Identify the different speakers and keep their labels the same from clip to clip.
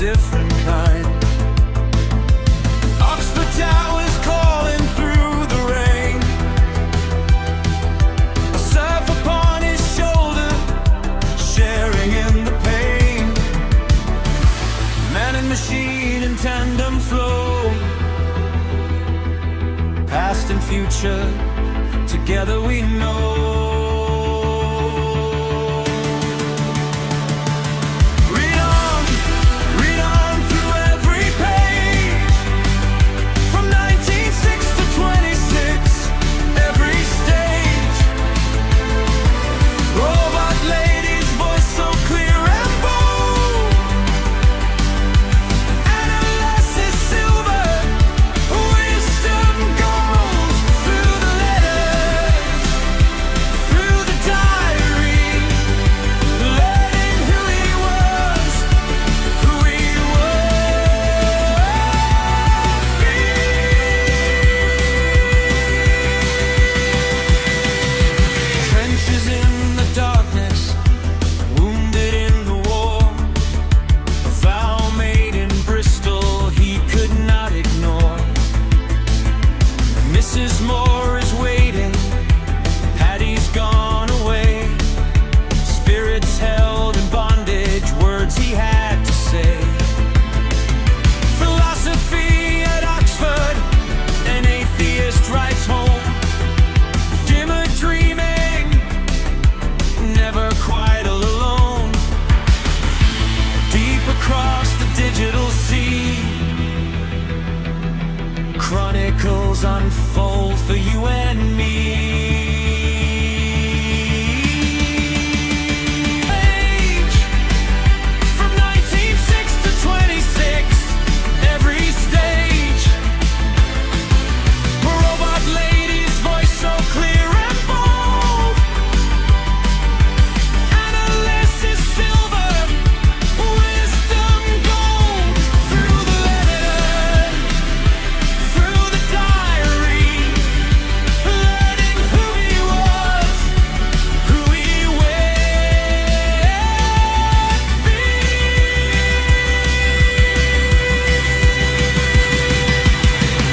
Speaker 1: different kind. Oxford Towers calling through the rain. A surf upon his shoulder, sharing in the pain. Man and machine in tandem flow. Past and future, together we know. Unfold for you and me. Age from 1906 to 26, every stage. A robot lady's voice so clear and bold. Analysis silver, wisdom gold. Through the letter, through the diary, learning who he was, who he will be.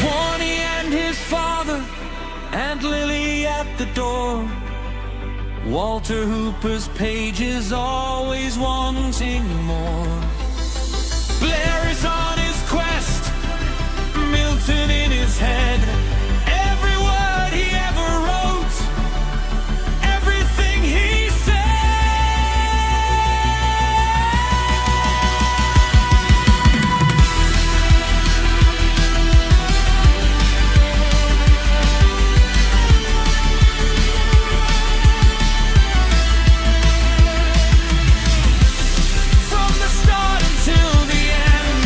Speaker 1: Warnie and his father, and Lily at the door. Walter Hooper's pages always wanting more. Blair is on his quest, Milton in his head. Every word he ever wrote, everything he said. From the start until the end,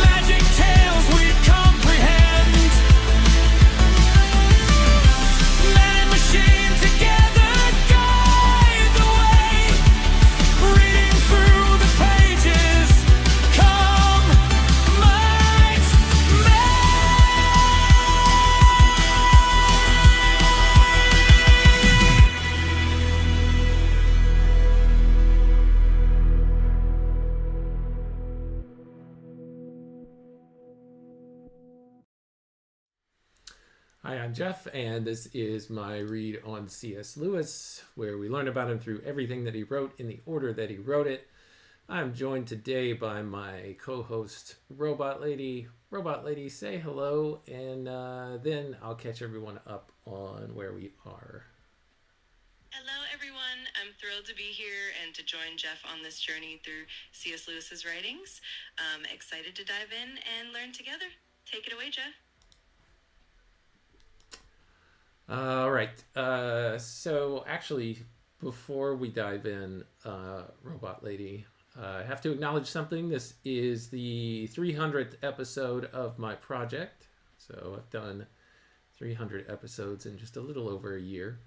Speaker 1: magic tales we comprehend. Man and machine together guide the way. Reading through the pages, come might may.
Speaker 2: Hi, I'm Jeff, and this is my read on C.S. Lewis, where we learn about him through everything that he wrote in the order that he wrote it. I'm joined today by my co-host, Robot Lady. Robot Lady, say hello, and then I'll catch everyone up on where we are.
Speaker 3: Hello, everyone. I'm thrilled to be here and to join Jeff on this journey through C.S. Lewis's writings. Excited to dive in and learn together. Take it away, Jeff.
Speaker 2: All right. So actually, before we dive in, Robot Lady, I have to acknowledge something. This is the 300th episode of my project. So I've done 300 episodes in just a little over a year.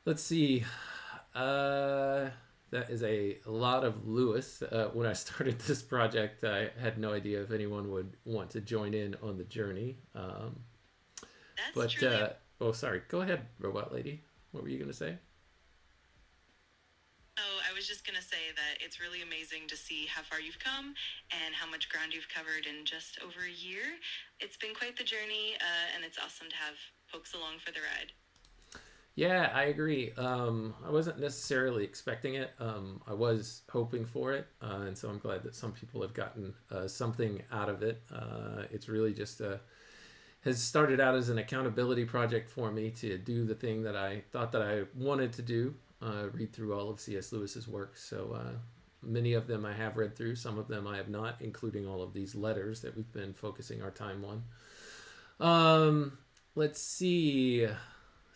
Speaker 2: Let's see. That is a lot of Lewis. When I started this project, I had no idea if anyone would want to join in on the journey.
Speaker 3: That's true.
Speaker 2: Oh, sorry. Go ahead, Robot Lady. What were you going to say?
Speaker 3: Oh, I was just going to say that it's really amazing to see how far you've come and how much ground you've covered in just over a year. It's been quite the journey, and it's awesome to have folks along for the ride.
Speaker 2: Yeah, I agree. I wasn't necessarily expecting it. I was hoping for it, and so I'm glad that some people have gotten something out of it. It's really just has started out as an accountability project for me to do the thing that I thought that I wanted to do, read through all of C.S. Lewis's works. So many of them I have read through, some of them I have not, including all of these letters that we've been focusing our time on. Let's see.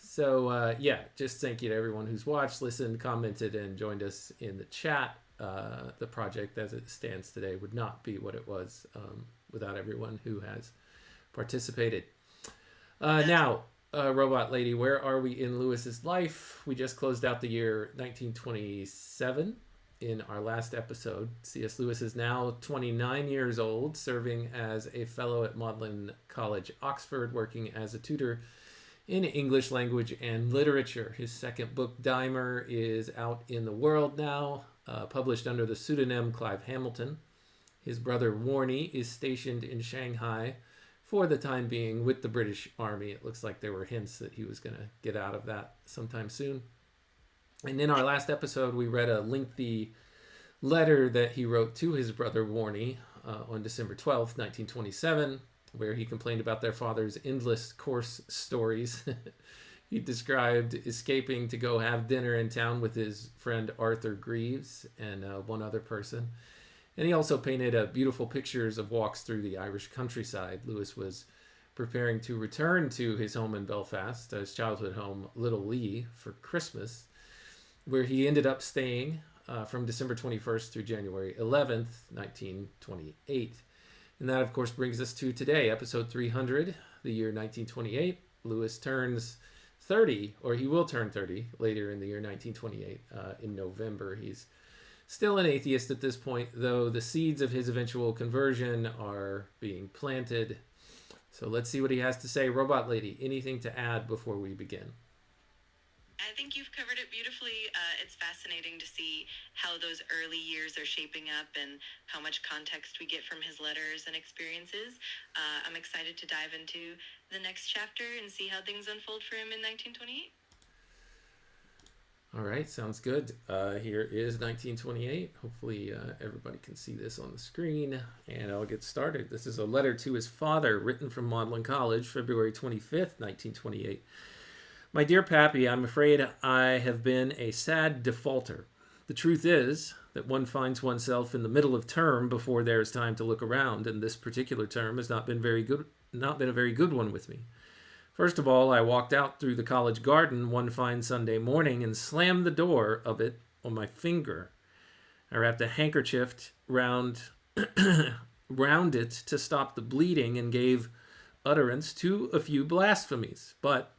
Speaker 2: So, just thank you to everyone who's watched, listened, commented, and joined us in the chat. The project as it stands today would not be what it was without everyone who has participated. Now, Robot Lady, where are we in Lewis's life? We just closed out the year 1927 in our last episode. C.S. Lewis is now 29 years old, serving as a fellow at Magdalen College, Oxford, working as a tutor in English language and literature. His second book, Dymer, is out in the world now, published under the pseudonym Clive Hamilton. His brother Warnie is stationed in Shanghai for the time being with the British Army. It looks like there were hints that he was going to get out of that sometime soon. And in our last episode, we read a lengthy letter that he wrote to his brother Warnie on December 12th, 1927, where he complained about their father's endless coarse stories. He described escaping to go have dinner in town with his friend Arthur Greaves and one other person. And he also painted beautiful pictures of walks through the Irish countryside. Lewis was preparing to return to his home in Belfast, his childhood home, Little Lee, for Christmas, where he ended up staying from December 21st through January 11th, 1928. And that, of course, brings us to today, episode 300, the year 1928. Lewis turns 30, or he will turn 30 later in the year 1928, in November. He's still an atheist at this point, though the seeds of his eventual conversion are being planted. So let's see what he has to say. Robot Lady, anything to add before we begin?
Speaker 3: I think you've covered it beautifully. It's fascinating to see how those early years are shaping up and how much context we get from his letters and experiences. I'm excited to dive into the next chapter and see how things unfold for him in 1928.
Speaker 2: All right, sounds good. Here is 1928. Hopefully everybody can see this on the screen, and I'll get started. This is a letter to his father written from Magdalen College, February 25th, 1928. My dear Pappy, I'm afraid I have been a sad defaulter. The truth is that one finds oneself in the middle of term before there is time to look around, and this particular term has not been a very good one with me. First of all, I walked out through the college garden one fine Sunday morning and slammed the door of it on my finger. I wrapped a handkerchief round it to stop the bleeding and gave utterance to a few blasphemies, but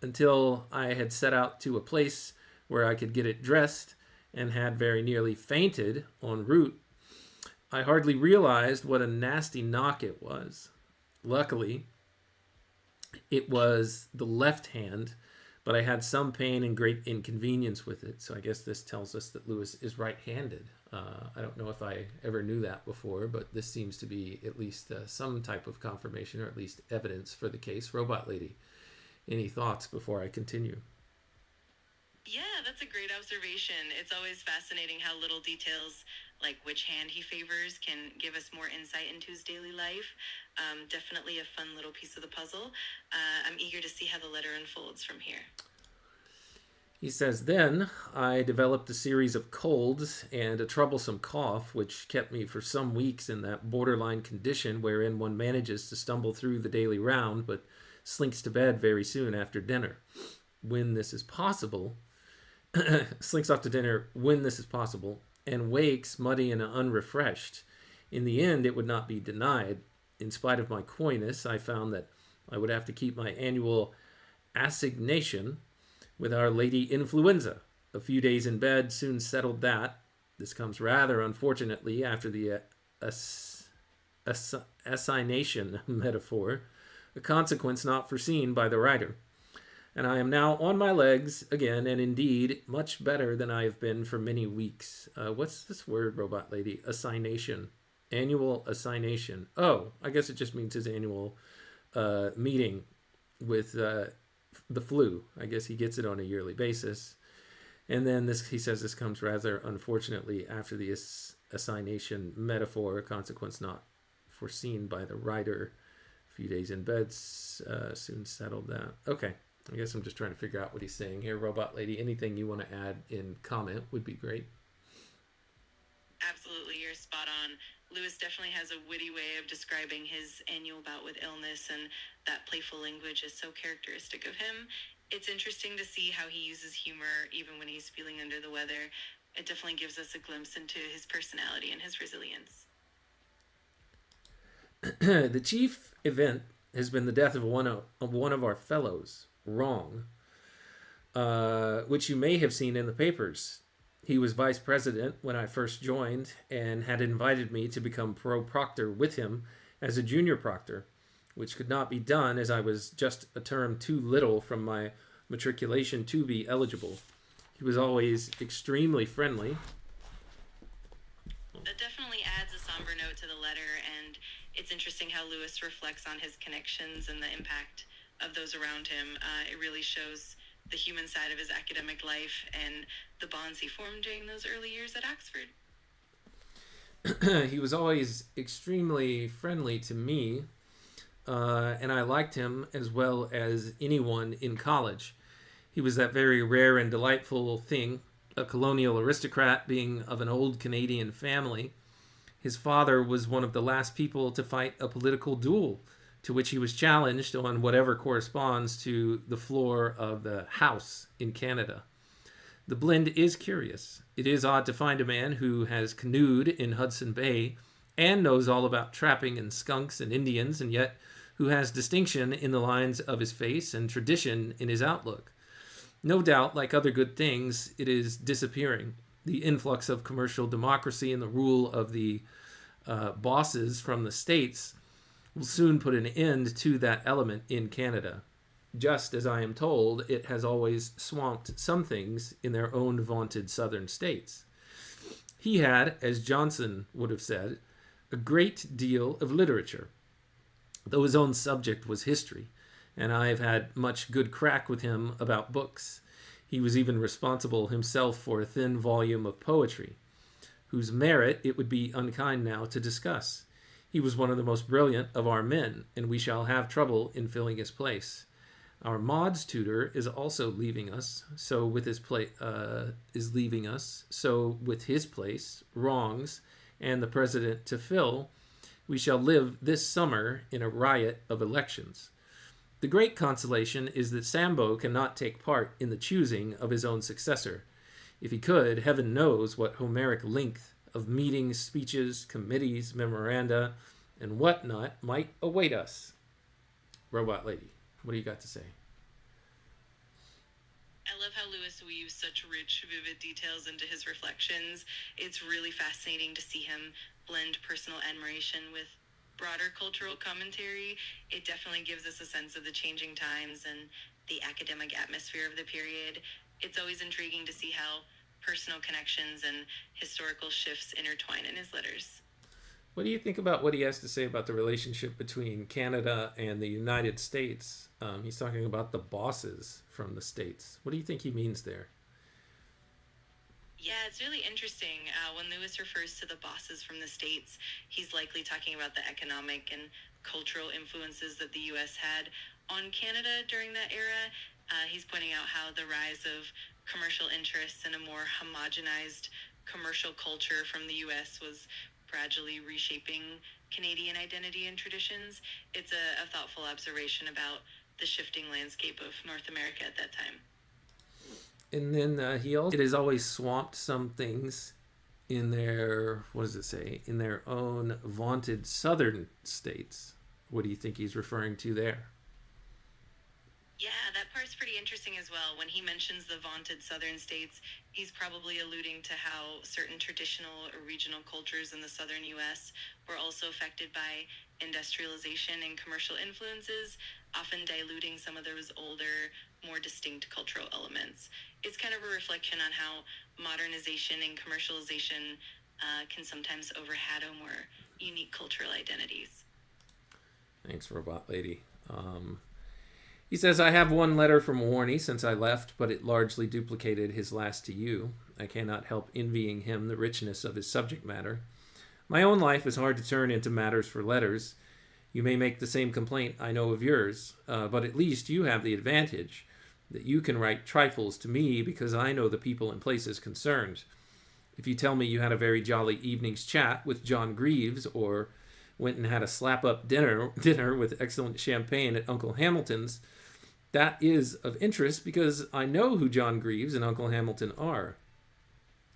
Speaker 2: until I had set out to a place where I could get it dressed and had very nearly fainted en route, I hardly realized what a nasty knock it was. Luckily, it was the left hand, but I had some pain and great inconvenience with it. So I guess this tells us that Lewis is right-handed. I don't know if I ever knew that before, but this seems to be at least some type of confirmation or at least evidence for the case. Robot Lady, any thoughts before I continue?
Speaker 3: Yeah, that's a great observation. It's always fascinating how little details, like which hand he favors, can give us more insight into his daily life. Definitely a fun little piece of the puzzle. I'm eager to see how the letter unfolds from here.
Speaker 2: He says, then I developed a series of colds and a troublesome cough, which kept me for some weeks in that borderline condition wherein one manages to stumble through the daily round, but slinks to bed very soon after dinner. When this is possible, slinks off to dinner when this is possible, and wakes muddy and unrefreshed. In the end, it would not be denied. In spite of my coyness, I found that I would have to keep my annual assignation with Our Lady Influenza. A few days in bed soon settled that. This comes rather unfortunately after the assignation metaphor, a consequence not foreseen by the writer. and I am now on my legs again, and indeed much better than I have been for many weeks. What's this word, robot lady? Assignation. Annual assignation. Oh, I guess it just means his annual meeting with the flu. I guess he gets it on a yearly basis. And then he says this comes rather unfortunately after the assignation metaphor, a consequence not foreseen by the writer. A few days in bed soon settled that. Okay, I guess I'm just trying to figure out what he's saying here. Robot lady, anything you want to add in comment would be great.
Speaker 3: Absolutely, you're spot on. Lewis definitely has a witty way of describing his annual bout with illness, and that playful language is so characteristic of him. It's interesting to see how he uses humor even when he's feeling under the weather. It definitely gives us a glimpse into his personality and his resilience.
Speaker 2: The chief event has been the death of one of our fellows, Wrong, which you may have seen in the papers. He was vice president when I first joined and had invited me to become pro-proctor with him as a junior proctor, which could not be done as I was just a term too little from my matriculation to be eligible. He was always extremely friendly.
Speaker 3: That definitely adds a somber note to the letter, and it's interesting how Lewis reflects on his connections and the impact of those around him. It really shows the human side of his academic life and the bonds he formed during those early years at Oxford.
Speaker 2: He was always extremely friendly to me, and I liked him as well as anyone in college. He was that very rare and delightful thing, a colonial aristocrat being of an old Canadian family. His father was one of the last people to fight a political duel, to which he was challenged on whatever corresponds to the floor of the House in Canada. The blend is curious. It is odd to find a man who has canoed in Hudson Bay and knows all about trapping and skunks and Indians, and yet who has distinction in the lines of his face and tradition in his outlook. No doubt, like other good things, it is disappearing. The influx of commercial democracy and the rule of the bosses from the States will soon put an end to that element in Canada. Just as I am told, it has always swamped some things in their own vaunted southern states. He had, as Johnson would have said, a great deal of literature, though his own subject was history, and I have had much good crack with him about books. He was even responsible himself for a thin volume of poetry, whose merit it would be unkind now to discuss. He was one of the most brilliant of our men, and we shall have trouble in filling his place. Our Maud's tutor is also leaving us, so with his place, Wrong's, and the president to fill, we shall live this summer in a riot of elections. The great consolation is that Sambo cannot take part in the choosing of his own successor. If he could, heaven knows what Homeric length of meetings, speeches, committees, memoranda, and whatnot might await us. Robot lady, what do you got to say?
Speaker 3: I love how Lewis weaves such rich, vivid details into his reflections. It's really fascinating to see him blend personal admiration with broader cultural commentary. It definitely gives us a sense of the changing times and the academic atmosphere of the period. It's always intriguing to see how personal connections and historical shifts intertwine in his letters.
Speaker 2: What do you think about what he has to say about the relationship between Canada and the United States? He's talking about the bosses from the States. What do you think he means there?
Speaker 3: Yeah, it's really interesting. When Lewis refers to the bosses from the States, he's likely talking about the economic and cultural influences that the U.S. had on Canada during that era. He's pointing out how the rise of commercial interests and a more homogenized commercial culture from the U.S. was gradually reshaping Canadian identity and traditions. It's a thoughtful observation about the shifting landscape of North America at that time.
Speaker 2: And then it has always swamped some things in their, what does it say, in their own vaunted southern states. What do you think he's referring to there?
Speaker 3: Yeah, that part's pretty interesting as well. When he mentions the vaunted southern states, he's probably alluding to how certain traditional or regional cultures in the southern U.S. were also affected by industrialization and commercial influences, often diluting some of those older more distinct cultural elements. It's kind of a reflection on how modernization and commercialization can sometimes overshadow more unique cultural identities.
Speaker 2: Thanks, Robot Lady. He says, I have one letter from Warney since I left, but it largely duplicated his last to you. I cannot help envying him the richness of his subject matter. My own life is hard to turn into matters for letters. You may make the same complaint I know of yours, but at least you have the advantage that you can write trifles to me because I know the people and places concerned. If you tell me you had a very jolly evening's chat with John Greaves, or went and had a slap-up dinner with excellent champagne at Uncle Hamilton's, that is of interest because I know who John Greaves and Uncle Hamilton are.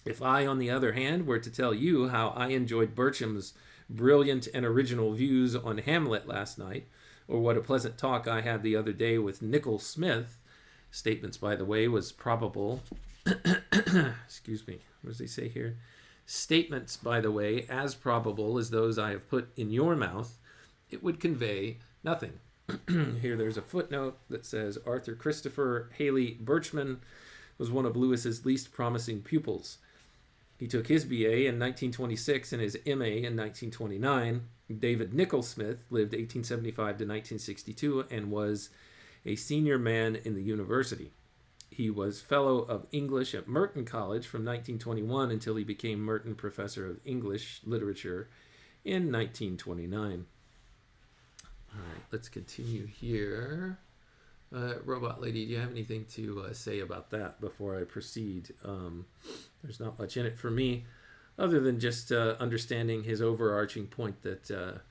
Speaker 2: If I, on the other hand, were to tell you how I enjoyed Bertram's brilliant and original views on Hamlet last night, or what a pleasant talk I had the other day with Nicol Smith, statements, by the way, was probable. Excuse me. What does he say here? Statements, by the way, as probable as those I have put in your mouth, it would convey nothing. Here there's a footnote that says Arthur Christopher Haley Birchman was one of Lewis's least promising pupils. He took his BA in 1926 and his MA in 1929. David Nicol Smith lived 1875 to 1962 and was a senior man in the university. He was Fellow of English at Merton College from 1921 until he became Merton Professor of English Literature in 1929. All right, let's continue here. Robot Lady, do you have anything to say about that before I proceed? There's not much in it for me, other than just understanding his overarching point that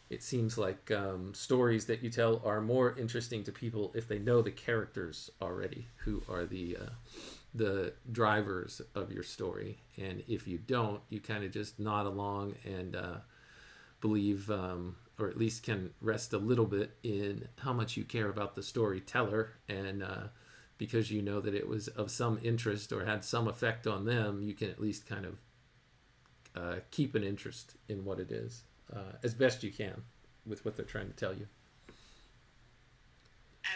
Speaker 2: it seems like stories that you tell are more interesting to people if they know the characters already, who are the drivers of your story. And if you don't, you kind of just nod along and believe, or at least can rest a little bit in how much you care about the storyteller. And because you know that it was of some interest or had some effect on them, you can at least kind of keep an interest in what it is. As best you can with what they're trying to tell you.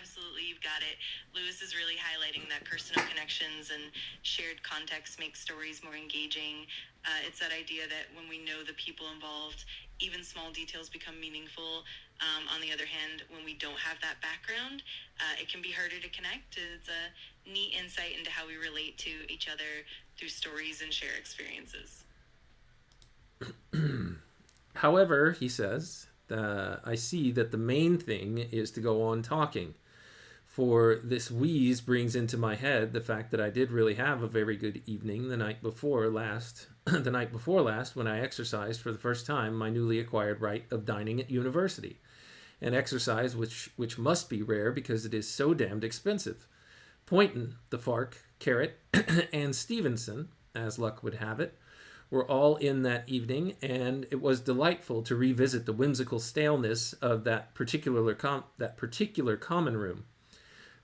Speaker 3: Absolutely, you've got it. Lewis is really highlighting that personal connections and shared context make stories more engaging. It's that idea that when we know the people involved, even small details become meaningful. On the other hand, when we don't have that background, it can be harder to connect. It's a neat insight into how we relate to each other through stories and shared experiences.
Speaker 2: However, he says, I see that the main thing is to go on talking. For this wheeze brings into my head the fact that I did really have a very good evening the night before last, when I exercised for the first time my newly acquired right of dining at university. An exercise which must be rare because it is so damned expensive. Poynton, the Fark, Carrot, and Stevenson, as luck would have it, were all in that evening, and it was delightful to revisit the whimsical staleness of that particular common room.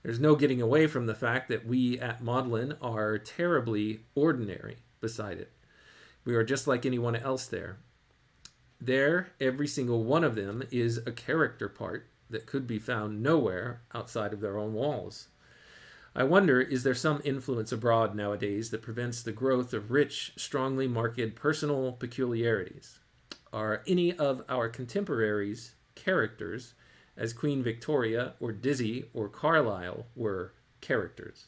Speaker 2: There's no getting away from the fact that we at Magdalen are terribly ordinary beside it. We are just like anyone else there. There, every single one of them is a character part that could be found nowhere outside of their own walls. I wonder, is there some influence abroad nowadays that prevents the growth of rich, strongly marked personal peculiarities? Are any of our contemporaries characters, as Queen Victoria or Dizzy or Carlyle were characters?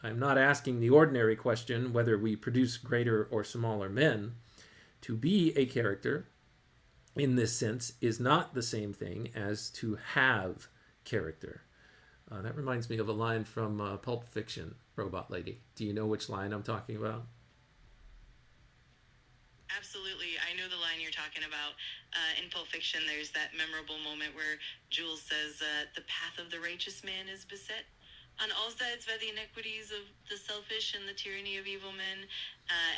Speaker 2: I'm not asking the ordinary question whether we produce greater or smaller men. To be a character, in this sense, is not the same thing as to have character. That reminds me of a line from Pulp Fiction, Robot Lady. Do you know which line I'm talking about?
Speaker 3: Absolutely. I know the line you're talking about. In Pulp Fiction, there's that memorable moment where Jules says, the path of the righteous man is beset on all sides by the iniquities of the selfish and the tyranny of evil men.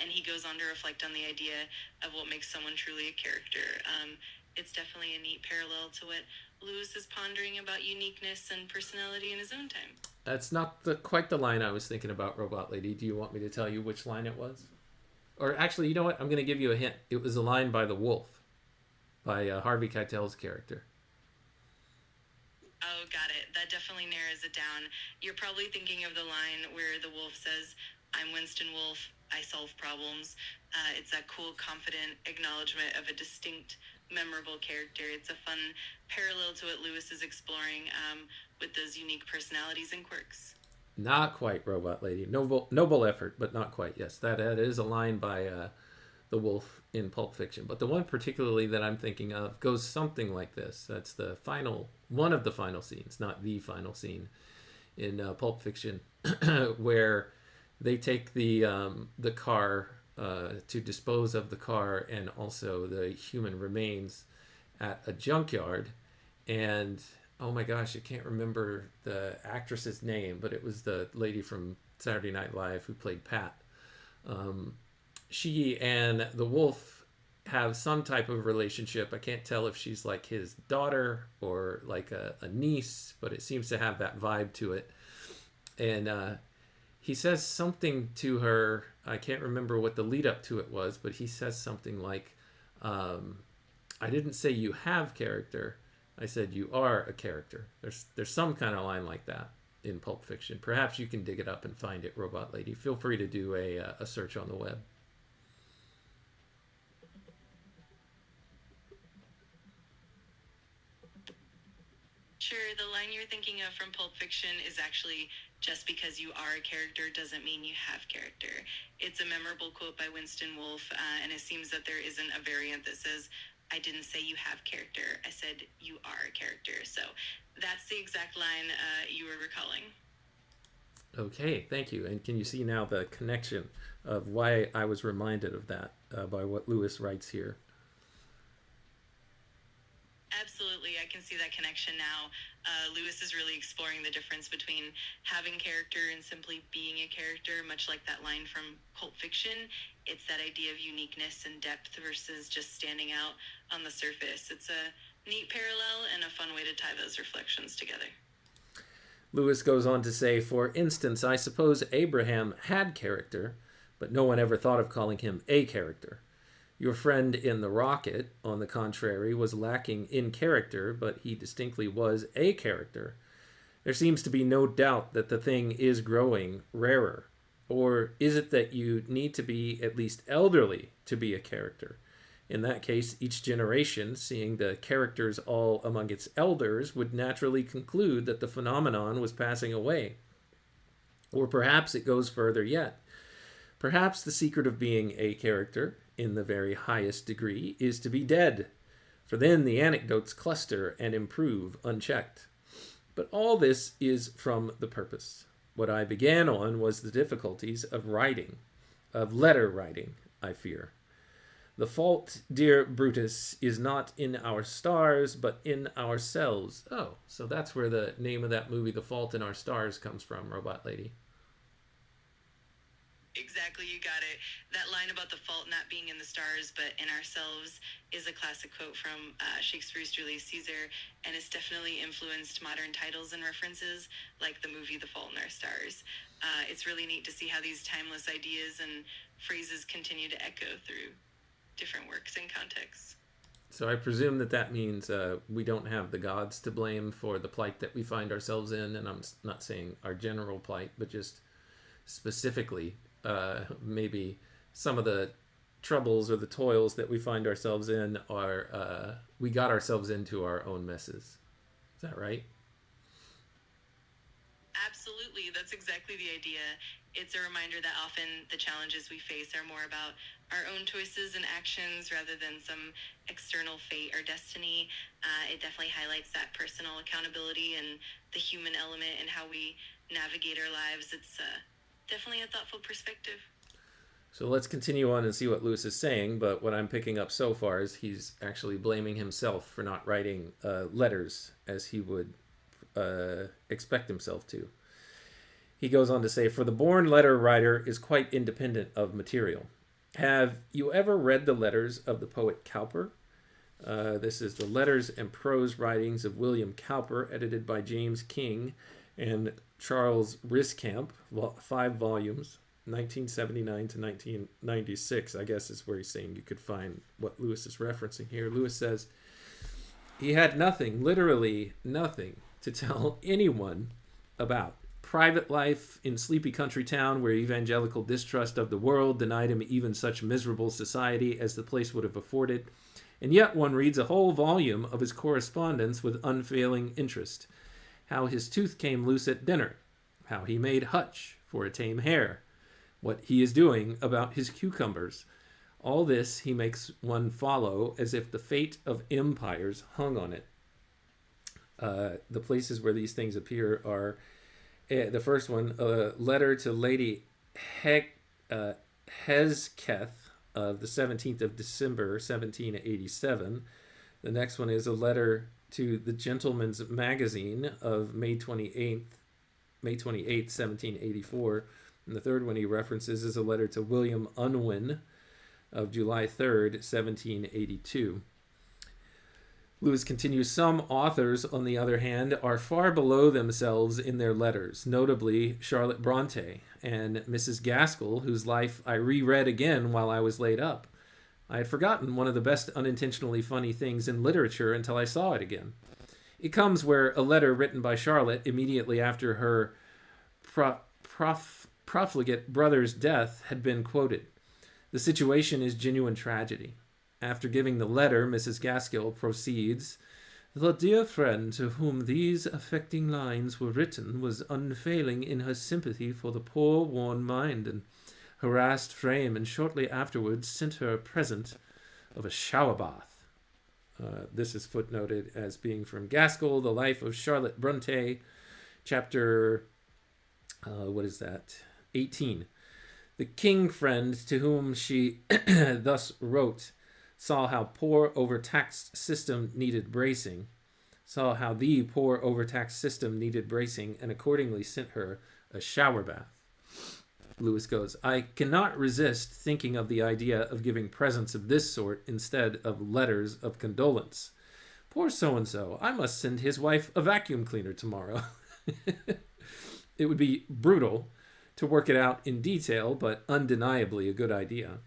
Speaker 3: And he goes on to reflect on the idea of what makes someone truly a character. It's definitely a neat parallel to what Lewis is pondering about uniqueness and personality in his own time.
Speaker 2: That's not quite the line I was thinking about, Robot Lady. Do you want me to tell you which line it was? Or actually, you know what? I'm going to give you a hint. It was a line by The Wolf, by Harvey Keitel's character.
Speaker 3: Oh, got it. that definitely narrows it down. You're probably thinking of the line where the wolf says, "I'm Winston Wolfe, I solve problems." It's that cool, confident acknowledgement of a distinct, memorable character. It's a fun parallel to what Lewis is exploring with those unique personalities and quirks.
Speaker 2: Not quite, Robot Lady. Noble effort, but not quite. Yes, that is a line by the wolf in Pulp Fiction. But the one particularly that I'm thinking of goes something like this. That's one of the final scenes, not the final scene in Pulp Fiction, where they take the car to dispose of the car and also the human remains at a junkyard. And oh my gosh, I can't remember the actress's name, but it was the lady from Saturday Night Live who played Pat. She and the wolf have some type of relationship. I can't tell if she's like his daughter or like a niece, but it seems to have that vibe to it. And he says something to her. I can't remember what the lead up to it was, but he says something like, I didn't say you have character. I said you are a character. There's some kind of line like that in Pulp Fiction. Perhaps you can dig it up and find it, Robot Lady. Feel free to do a search on the web.
Speaker 3: Sure, the line you're thinking of from Pulp Fiction is actually, "Just because you are a character doesn't mean you have character." It's a memorable quote by Winston Wolfe, and it seems that there isn't a variant that says, "I didn't say you have character, I said you are a character." So that's the exact line you were recalling.
Speaker 2: Okay, thank you. And can you see now the connection of why I was reminded of that by what Lewis writes here?
Speaker 3: Absolutely, I can see that connection now. Lewis is really exploring the difference between having character and simply being a character, much like that line from Pulp Fiction. It's that idea of uniqueness and depth versus just standing out on the surface. It's a neat parallel and a fun way to tie those reflections together.
Speaker 2: Lewis goes on to say, for instance, I suppose Abraham had character, but no one ever thought of calling him a character. Your friend in the rocket, on the contrary, was lacking in character, but he distinctly was a character. There seems to be no doubt that the thing is growing rarer. Or is it that you need to be at least elderly to be a character? In that case, each generation, seeing the characters all among its elders, would naturally conclude that the phenomenon was passing away. Or perhaps it goes further yet. Perhaps the secret of being a character, in the very highest degree, is to be dead, for then the anecdotes cluster and improve unchecked. But all this is from the purpose. What I began on was the difficulties of writing, of letter writing, I fear. The fault, dear Brutus, is not in our stars, but in ourselves. Oh, so that's where the name of that movie, The Fault in Our Stars, comes from, Robot Lady.
Speaker 3: Exactly, you got it. That line about the fault not being in the stars but in ourselves is a classic quote from Shakespeare's Julius Caesar, and it's definitely influenced modern titles and references like the movie The Fault in Our Stars. It's really neat to see how these timeless ideas and phrases continue to echo through different works and contexts.
Speaker 2: So I presume that means we don't have the gods to blame for the plight that we find ourselves in, and I'm not saying our general plight, but just specifically maybe some of the troubles or the toils that we find ourselves in are we got ourselves into our own messes. Is that right?
Speaker 3: Absolutely, that's exactly the idea. It's a reminder that often the challenges we face are more about our own choices and actions rather than some external fate or destiny. It definitely highlights that personal accountability and the human element and how we navigate our lives. It's definitely a thoughtful perspective.
Speaker 2: So let's continue on and see what Lewis is saying, but what I'm picking up so far is he's actually blaming himself for not writing letters as he would expect himself to. He goes on to say, for the born letter writer is quite independent of material. Have you ever read the letters of the poet Cowper? This is the Letters and Prose Writings of William Cowper, edited by James King and Charles Riskamp, 5 volumes, 1979 to 1996, I guess is where he's saying you could find what Lewis is referencing here. Lewis says, he had nothing, literally nothing, to tell anyone about. Private life in sleepy country town where evangelical distrust of the world denied him even such miserable society as the place would have afforded. And yet one reads a whole volume of his correspondence with unfailing interest. How his tooth came loose at dinner. How he made hutch for a tame hare. What he is doing about his cucumbers. All this he makes one follow as if the fate of empires hung on it. The places where these things appear are the first one, a letter to Lady Hesketh of the 17th of December, 1787. The next one is a letter to the Gentleman's Magazine of May 28th, 1784. And the third one he references is a letter to William Unwin of July 3rd, 1782. Lewis continues, some authors, on the other hand, are far below themselves in their letters, notably Charlotte Bronte and Mrs. Gaskell, whose life I reread again while I was laid up. I had forgotten one of the best unintentionally funny things in literature until I saw it again. It comes where a letter written by Charlotte immediately after her profligate brother's death had been quoted. The situation is genuine tragedy. After giving the letter, Mrs. Gaskell proceeds, the dear friend to whom these affecting lines were written was unfailing in her sympathy for the poor worn mind and harassed frame, and shortly afterwards sent her a present of a shower bath. This is footnoted as being from Gaskell, The Life of Charlotte Bronte, chapter, 18. The king friend to whom she thus wrote saw how the poor overtaxed system needed bracing, and accordingly sent her a shower bath. Lewis goes, I cannot resist thinking of the idea of giving presents of this sort instead of letters of condolence. Poor so-and-so, I must send his wife a vacuum cleaner tomorrow. It would be brutal to work it out in detail, but undeniably a good idea.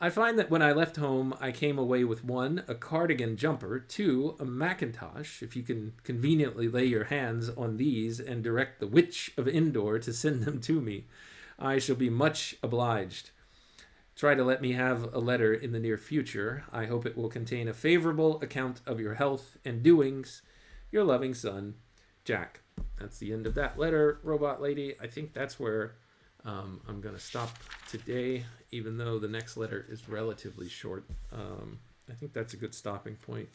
Speaker 2: I find that when I left home, I came away with 1, a cardigan jumper, 2, a mackintosh. If you can conveniently lay your hands on these and direct the Witch of Endor to send them to me, I shall be much obliged. Try to let me have a letter in the near future. I hope it will contain a favorable account of your health and doings. Your loving son, Jack. That's the end of that letter, Robot Lady. I think that's where I'm going to stop today, even though the next letter is relatively short. I think that's a good stopping point.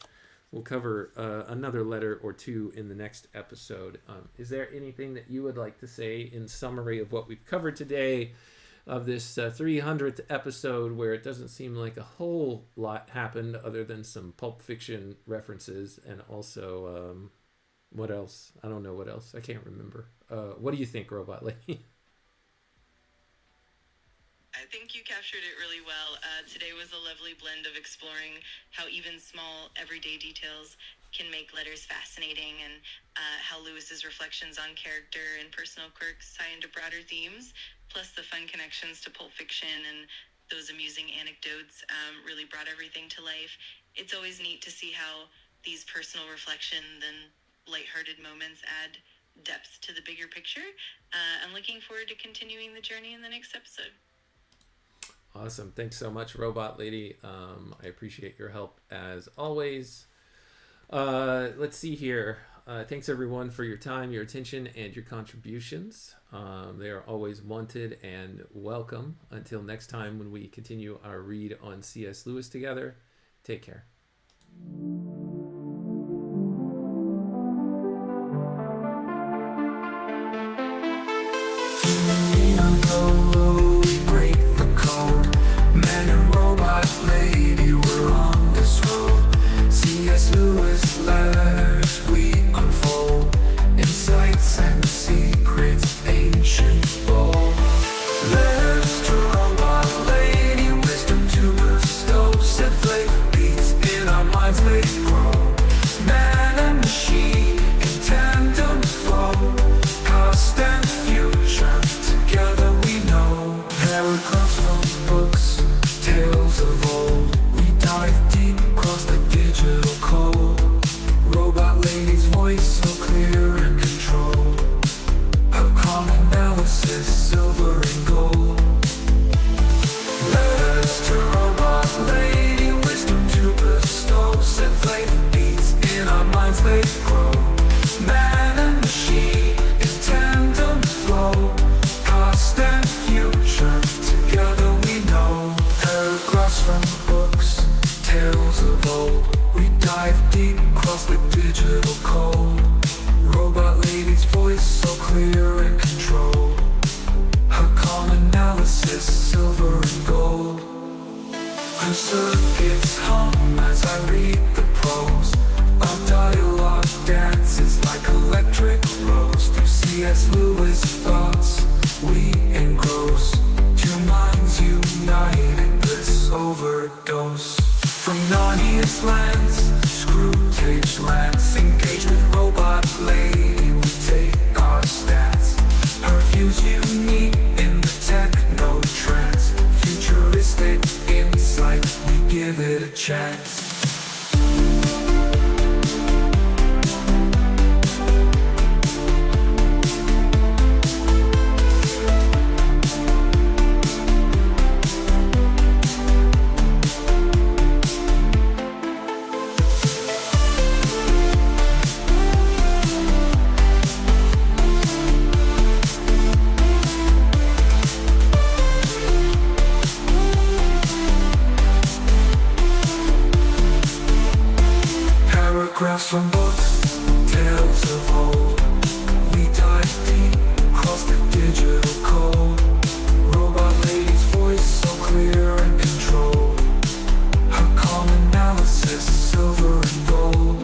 Speaker 2: We'll cover another letter or two in the next episode. Is there anything that you would like to say in summary of what we've covered today, of this 300th episode, where it doesn't seem like a whole lot happened other than some Pulp Fiction references, and also, what else? I don't know what else. I can't remember. What do you think, Robot Lady?
Speaker 3: I think you captured it really well. Today was a lovely blend of exploring how even small everyday details can make letters fascinating, and how Lewis's reflections on character and personal quirks tie into broader themes, plus the fun connections to Pulp Fiction and those amusing anecdotes really brought everything to life. It's always neat to see how these personal reflections and lighthearted moments add depth to the bigger picture. I'm looking forward to continuing the journey in the next episode.
Speaker 2: Awesome. Thanks so much, Robot Lady. I appreciate your help as always. Let's see here. Thanks everyone for your time, your attention, and your contributions. They are always wanted and welcome. Until next time, when we continue our read on C.S. Lewis together, take care.
Speaker 1: Man and robot lady, we're on this road. C.S. Lewis letters we unfold, insights and secrets ancient bold. Letters to robot lady, wisdom to bestow, set flake beats in our minds late grow. Paragraphs from books, tales of old. We dive deep across the digital code. Robot lady's voice so clear and controlled. Her calm analysis, silver and gold. Her circuits hum as I read the prose. Our dialogue dances like electric rose. Through C.S. Lewis thoughts we engross. Two minds united, bliss overdose. From Narnia's lands, Screwtape's lands, engage with robot lady, we take our stance. Her views unique in the techno trance. Futuristic insight, we give it a chance. Paragraphs from books, tales of old. We dive deep across the digital code. Robot lady's voice so clear and controlled. Her calm analysis, silver and gold.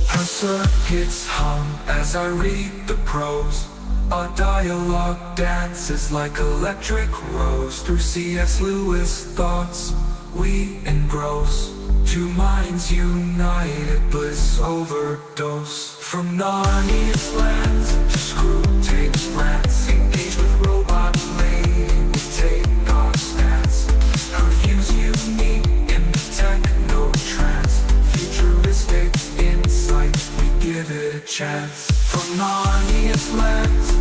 Speaker 1: Her circuits hum as I read the prose. Our dialogue dances like electric rose. Through C.S. Lewis thoughts we engross. Two minds united, bliss overdose. From Narnia's lands to Screwtape's lands, engage with robot lady, we take our stance. Her views unique in the techno trance. Futuristic insight, we give it a chance. From Narnia's lands